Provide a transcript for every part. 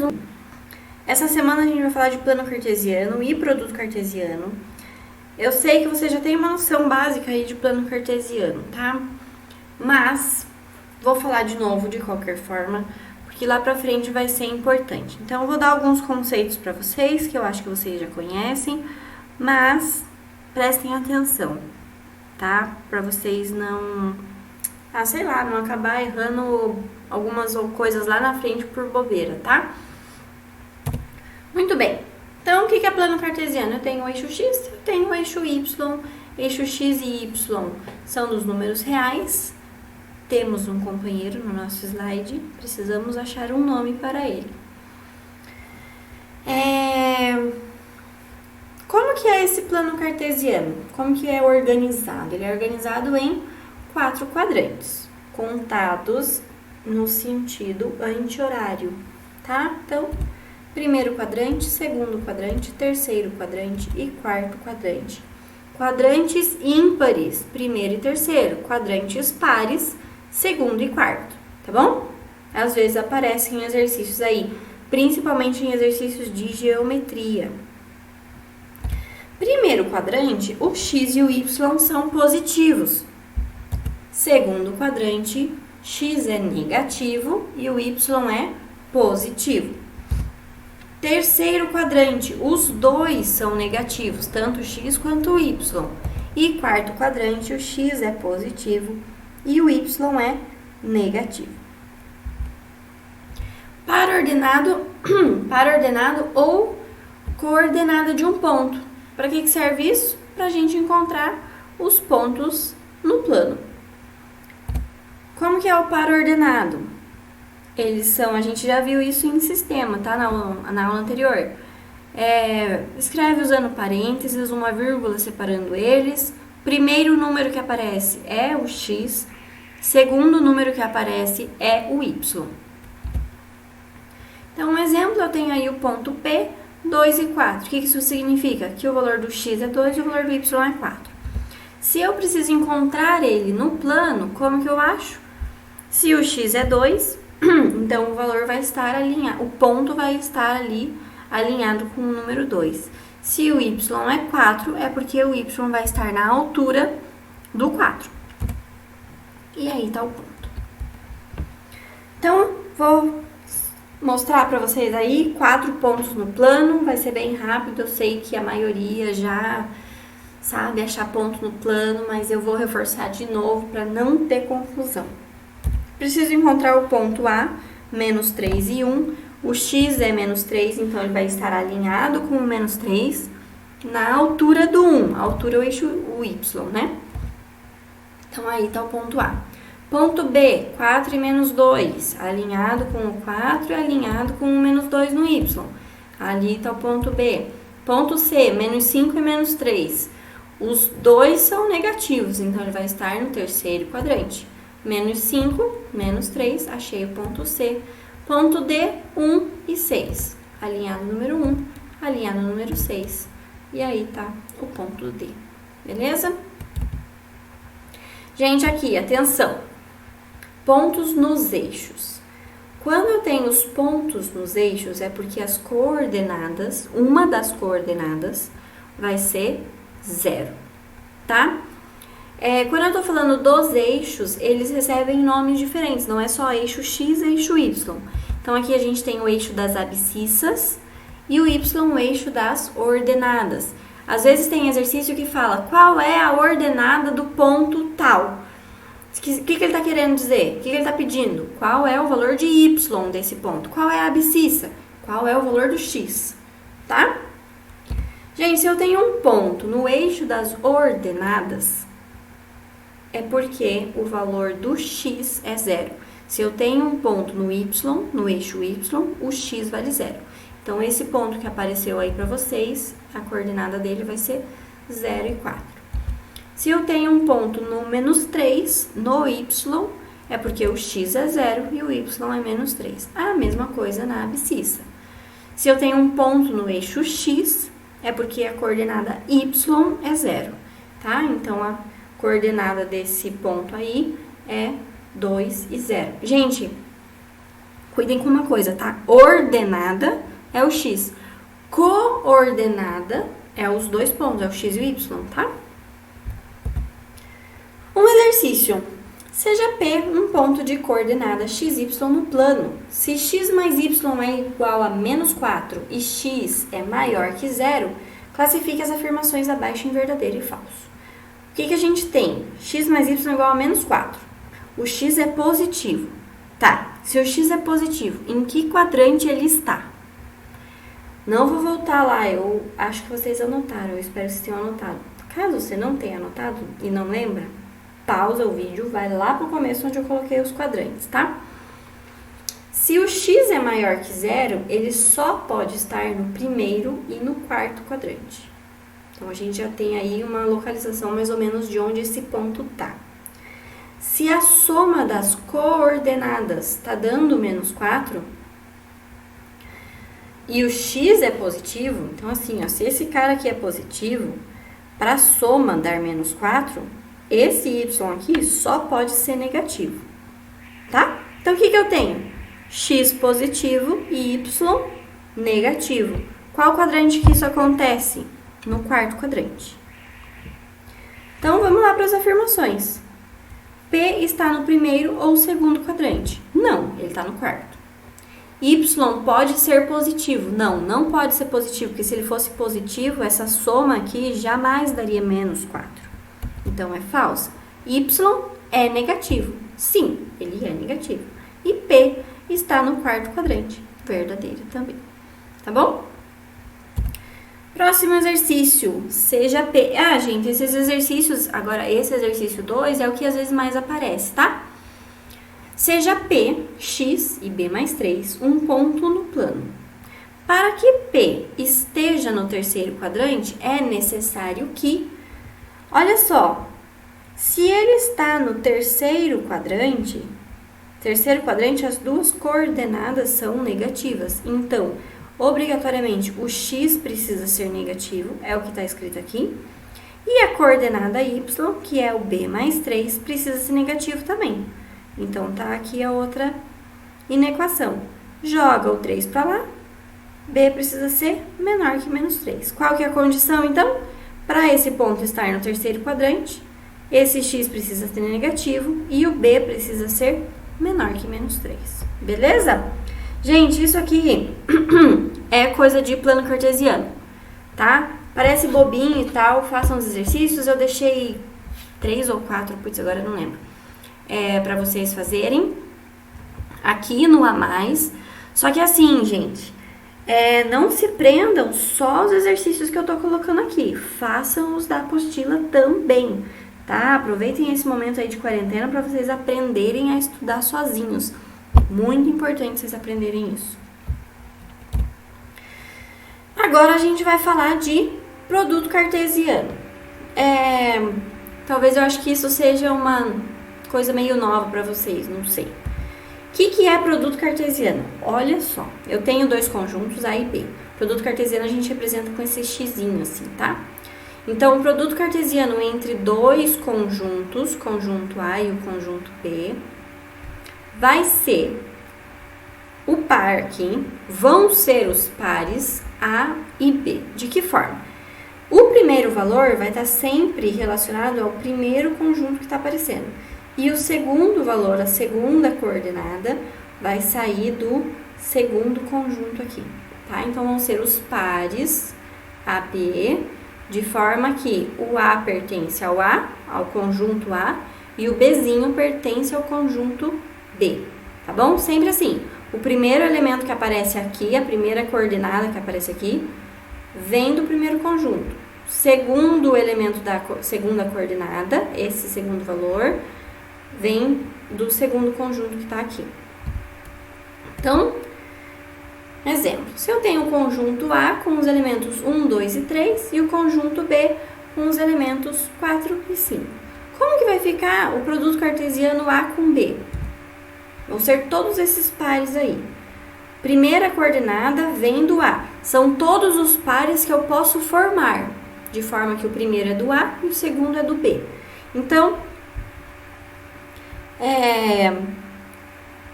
um. Essa semana a gente vai falar de plano cartesiano e produto cartesiano. Eu sei que você já tem uma noção básica aí de plano cartesiano, tá? Mas vou falar de novo de qualquer forma, porque lá pra frente vai ser importante. Então eu vou dar alguns conceitos pra vocês, que eu acho que vocês já conhecem, mas prestem atenção, tá? Pra vocês não, não acabar errando algumas coisas lá na frente por bobeira, tá? Muito bem. Então, o que é plano cartesiano? Eu tenho o eixo X, eu tenho o eixo Y. Eixo X e Y são dos números reais. Temos um companheiro no nosso slide, precisamos achar um nome para ele. Como que é esse plano cartesiano? Como que é organizado? Ele é organizado em 4 quadrantes, contados no sentido anti-horário, tá? Então, primeiro quadrante, segundo quadrante, terceiro quadrante e quarto quadrante. Quadrantes ímpares, primeiro e terceiro. Quadrantes pares, segundo e quarto, tá bom? Às vezes aparecem exercícios aí, principalmente em exercícios de geometria. Primeiro quadrante, o X e o Y são positivos. Segundo quadrante, X é negativo e o Y é positivo. Terceiro quadrante, os dois são negativos, tanto o X quanto o Y. E quarto quadrante, o X é positivo e o Y é negativo. Para ordenado ou coordenada de um ponto. Para que serve isso? Para a gente encontrar os pontos no plano. Como que é o par ordenado? Eles são, a gente já viu isso em sistema, tá? Na aula anterior. Escreve usando parênteses, uma vírgula separando eles. Primeiro número que aparece é o X. Segundo número que aparece é o Y. Então, um exemplo, eu tenho aí o ponto P, 2 e 4. O que isso significa? Que o valor do X é 2 e o valor do Y é 4. Se eu preciso encontrar ele no plano, como que eu acho? Se o X é 2... então, o valor vai estar alinhado, o ponto vai estar ali alinhado com o número 2. Se o Y é 4, é porque o Y vai estar na altura do 4. E aí tá o ponto. Então, vou mostrar para vocês aí 4 pontos no plano, vai ser bem rápido, eu sei que a maioria já sabe achar ponto no plano, mas eu vou reforçar de novo para não ter confusão. Preciso encontrar o ponto A, menos 3 e 1. O X é menos 3, então ele vai estar alinhado com o menos 3 na altura do 1. A altura é o eixo Y, né? Então, aí está o ponto A. Ponto B, 4 e menos 2. Alinhado com o 4 e alinhado com o menos 2 no Y. Ali está o ponto B. Ponto C, menos 5 e menos 3. Os dois são negativos, então ele vai estar no terceiro quadrante. Menos 5, menos 3, achei o ponto C. Ponto D, 1 e 6. Alinhado no número 1, alinhado no número 6. E aí tá o ponto D. Beleza? Gente, aqui, atenção. Pontos nos eixos. Quando eu tenho os pontos nos eixos, é porque as coordenadas, uma das coordenadas, vai ser 0, tá? Quando eu tô falando dos eixos, eles recebem nomes diferentes, não é só eixo X e eixo Y. Então, aqui a gente tem o eixo das abscissas e o Y, o eixo das ordenadas. Às vezes tem exercício que fala qual é a ordenada do ponto tal. O que ele tá querendo dizer? O que ele tá pedindo? Qual é o valor de Y desse ponto? Qual é a abscissa? Qual é o valor do X? Tá? Gente, se eu tenho um ponto no eixo das ordenadas, é porque o valor do X é 0. Se eu tenho um ponto no Y, no eixo Y, o X vale 0. Então, esse ponto que apareceu aí para vocês, a coordenada dele vai ser 0 e 4. Se eu tenho um ponto no menos 3, no Y, é porque o X é 0 e o Y é menos 3. A mesma coisa na abscissa. Se eu tenho um ponto no eixo X, é porque a coordenada Y é 0, tá? Então, a coordenada desse ponto aí é 2 e 0. Gente, Cuidem com uma coisa, tá? Ordenada é o x. Coordenada é os dois pontos, é o x e o y, tá? Um exercício. Seja P um ponto de coordenada xy no plano. Se x mais y é igual a menos 4 e x é maior que zero, classifique as afirmações abaixo em verdadeiro e falso. O que a gente tem? X mais y é igual a menos 4. O x é positivo. Tá, se o x é positivo, em que quadrante ele está? Não vou voltar lá, eu acho que vocês anotaram, eu espero que vocês tenham anotado. Caso você não tenha anotado e não lembra, pausa o vídeo, vai lá pro começo onde eu coloquei os quadrantes, tá? Se o x é maior que zero, ele só pode estar no primeiro e no quarto quadrante. Então, a gente já tem aí uma localização mais ou menos de onde esse ponto tá. Se a soma das coordenadas está dando menos 4 e o x é positivo, então assim, ó, se esse cara aqui é positivo, para a soma dar menos 4, esse y aqui só pode ser negativo, tá? Então, o que eu tenho? X positivo e y negativo. Qual quadrante que isso acontece? No quarto quadrante. Então, vamos lá para as afirmações. P está no primeiro ou segundo quadrante? Não, ele está no quarto. Y pode ser positivo? Não, não pode ser positivo, porque se ele fosse positivo, essa soma aqui jamais daria menos 4. Então, é falsa. Y é negativo. Sim, ele é negativo. E P está no quarto quadrante. Verdadeiro também. Tá bom? Próximo exercício, seja P... Ah, gente, esses exercícios... Agora, esse exercício 2 é o que às vezes mais aparece, tá? Seja P, X e B mais 3 um ponto no plano. Para que P esteja no terceiro quadrante, é necessário que... Olha só, se ele está no terceiro quadrante, as duas coordenadas são negativas. Então, obrigatoriamente, o x precisa ser negativo, é o que está escrito aqui. E a coordenada y, que é o b mais 3, precisa ser negativo também. Então, tá aqui a outra inequação. Joga o 3 para lá, b precisa ser menor que menos 3. Qual que é a condição, então? Para esse ponto estar no terceiro quadrante, esse x precisa ser negativo e o b precisa ser menor que menos 3. Beleza? Gente, isso aqui é coisa de plano cartesiano, tá? Parece bobinho e tal, façam os exercícios. Eu deixei 3 ou 4, putz, agora eu não lembro, pra vocês fazerem aqui no A mais. Só que assim, gente, não se prendam só aos exercícios que eu tô colocando aqui. Façam os da apostila também, tá? Aproveitem esse momento aí de quarentena para vocês aprenderem a estudar sozinhos. Muito importante vocês aprenderem isso. Agora a gente vai falar de produto cartesiano. Talvez eu acho que isso seja uma coisa meio nova para vocês, não sei. O que é produto cartesiano? Olha só, eu tenho dois conjuntos, A e B. Produto cartesiano a gente representa com esse xizinho assim, tá? Então, o produto cartesiano entre dois conjuntos, conjunto A e o conjunto B, vai ser o par aqui, vão ser os pares A e B. De que forma? O primeiro valor vai estar sempre relacionado ao primeiro conjunto que está aparecendo. E o segundo valor, a segunda coordenada, vai sair do segundo conjunto aqui, tá? Então, vão ser os pares AB, de forma que o A pertence ao A, ao conjunto A, e o Bzinho pertence ao conjunto B, tá bom? Sempre assim, o primeiro elemento que aparece aqui, a primeira coordenada que aparece aqui, vem do primeiro conjunto. Segundo elemento da segunda coordenada, esse segundo valor, vem do segundo conjunto que está aqui. Então, exemplo, se eu tenho o conjunto A com os elementos 1, 2 e 3 e o conjunto B com os elementos 4 e 5. Como que vai ficar o produto cartesiano A com B? Vão ser todos esses pares aí. Primeira coordenada vem do A. São todos os pares que eu posso formar, de forma que o primeiro é do A e o segundo é do B. Então,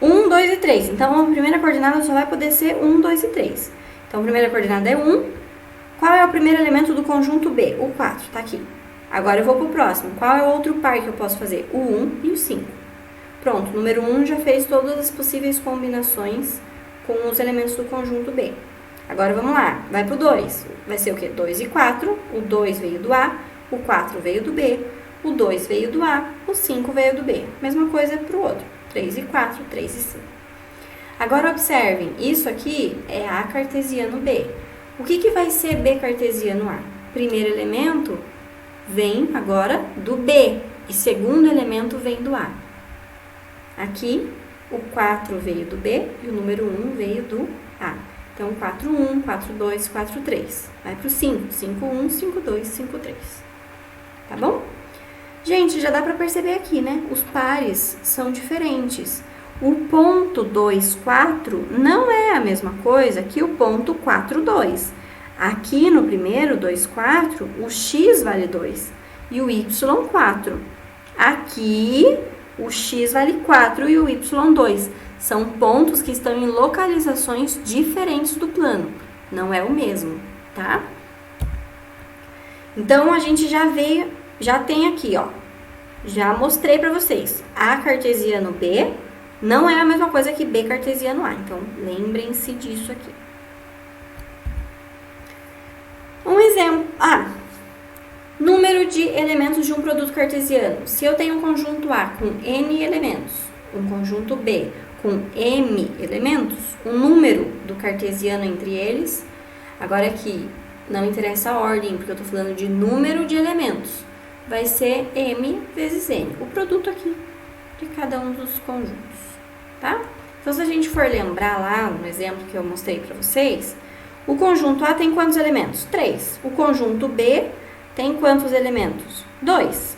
1, 2 e 3. Então, a primeira coordenada só vai poder ser 1, 2 e 3. Então, a primeira coordenada é 1. Qual é o primeiro elemento do conjunto B? O 4, tá aqui. Agora eu vou pro próximo. Qual é o outro par que eu posso fazer? O 1 e o 5. Pronto, o número 1 já fez todas as possíveis combinações com os elementos do conjunto B. Agora vamos lá, vai pro 2. Vai ser o quê? 2 e 4. O 2 veio do A, o 4 veio do B, o 2 veio do A, o 5 veio do B. Mesma coisa pro outro. 3 e 4, 3 e 5. Agora observem, isso aqui é A cartesiano B. O que vai ser B cartesiano A? Primeiro elemento vem agora do B e segundo elemento vem do A. Aqui, o 4 veio do B e o número 1 veio do A. Então, 4, 1, 4, 2, 4, 3. Vai para o 5. 5, 1, 5, 2, 5, 3. Tá bom? Gente, já dá para perceber aqui, né? Os pares são diferentes. O ponto 2, 4 não é a mesma coisa que o ponto 4, 2. Aqui no primeiro, 2, 4, o x vale 2 e o y, 4. Aqui, o x vale 4 e o y, 2. São pontos que estão em localizações diferentes do plano. Não é o mesmo, tá? Então, a gente já tem aqui, ó. Já mostrei para vocês. A cartesiano B não é a mesma coisa que B cartesiano A. Então, lembrem-se disso aqui. Um exemplo. Número de elementos de um produto cartesiano. Se eu tenho um conjunto A com N elementos, um conjunto B com M elementos, o número do cartesiano entre eles, agora aqui não interessa a ordem, porque eu estou falando de número de elementos, vai ser M vezes N, o produto aqui de cada um dos conjuntos, tá? Então, se a gente for lembrar lá no exemplo que eu mostrei para vocês, o conjunto A tem quantos elementos? 3. O conjunto B tem quantos elementos? 2.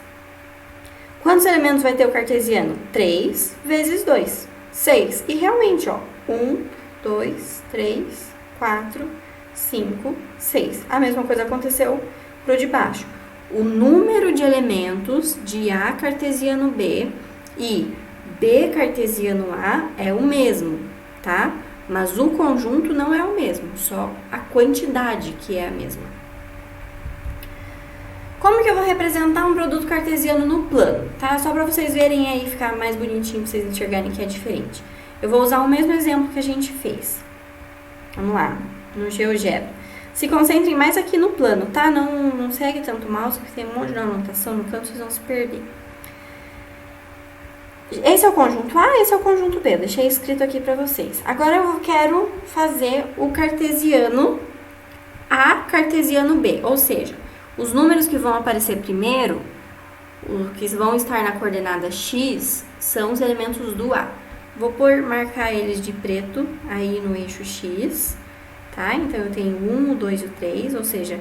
Quantos elementos vai ter o cartesiano? 3 vezes 2. 6. E realmente, ó, 1, 2, 3, 4, 5, 6. A mesma coisa aconteceu pro de baixo. O número de elementos de A cartesiano B e B cartesiano A é o mesmo, tá? Mas o conjunto não é o mesmo, só a quantidade que é a mesma. Como que eu vou representar um produto cartesiano no plano, tá? Só para vocês verem aí, ficar mais bonitinho, pra vocês enxergarem que é diferente. Eu vou usar o mesmo exemplo que a gente fez. Vamos lá, no GeoGebra. Se concentrem mais aqui no plano, tá? Não segue tanto o mouse, porque tem um monte de anotação no canto, vocês vão se perder. Esse é o conjunto A, esse é o conjunto B. Eu deixei escrito aqui para vocês. Agora eu quero fazer o cartesiano A cartesiano B, ou seja, os números que vão aparecer primeiro, os que vão estar na coordenada X, são os elementos do A. Vou marcar eles de preto aí no eixo X, tá? Então, eu tenho o 1, o 2 e o 3, ou seja,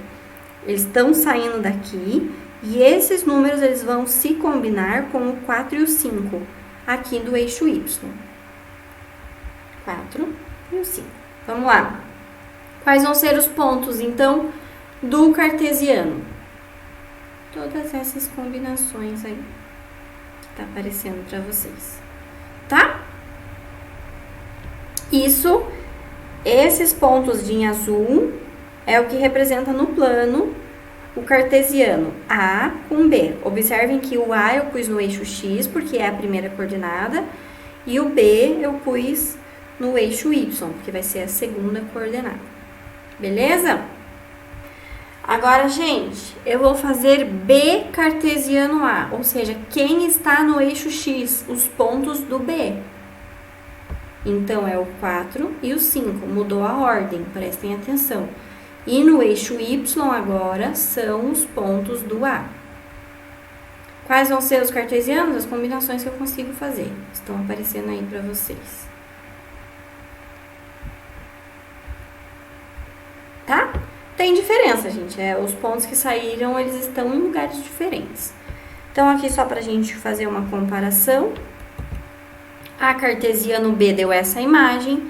eles estão saindo daqui, e esses números eles vão se combinar com o 4 e o 5, aqui do eixo Y. 4 e o 5. Vamos lá. Quais vão ser os pontos, então, do cartesiano? Todas essas combinações aí que tá aparecendo para vocês, tá? Esses pontos em azul é o que representa no plano o cartesiano A com B. Observem que o A eu pus no eixo X, porque é a primeira coordenada, e o B eu pus no eixo Y, porque vai ser a segunda coordenada. Beleza? Agora, gente, eu vou fazer B cartesiano A, ou seja, quem está no eixo X, os pontos do B. Então, é o 4 e o 5, mudou a ordem, prestem atenção. E no eixo Y agora são os pontos do A. Quais vão ser os cartesianos? As combinações que eu consigo fazer. Estão aparecendo aí para vocês. Tá? Tem diferença, gente. Os pontos que saíram, eles estão em lugares diferentes. Então, aqui só pra gente fazer uma comparação. A cartesiano B deu essa imagem.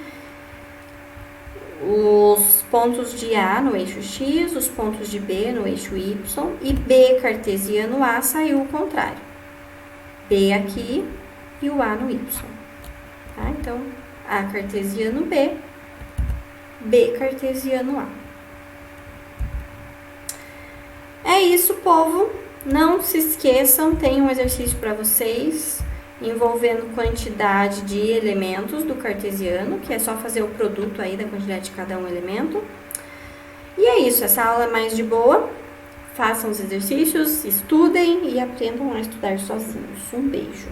Os pontos de A no eixo X, os pontos de B no eixo Y, e B cartesiano A saiu o contrário. B aqui e o A no Y. Tá? Então, Então, A cartesiano B, B cartesiano A. É isso, povo. Não se esqueçam, tem um exercício para vocês envolvendo quantidade de elementos do cartesiano, que é só fazer o produto aí da quantidade de cada um elemento. E é isso, essa aula é mais de boa. Façam os exercícios, estudem e aprendam a estudar sozinhos. Um beijo!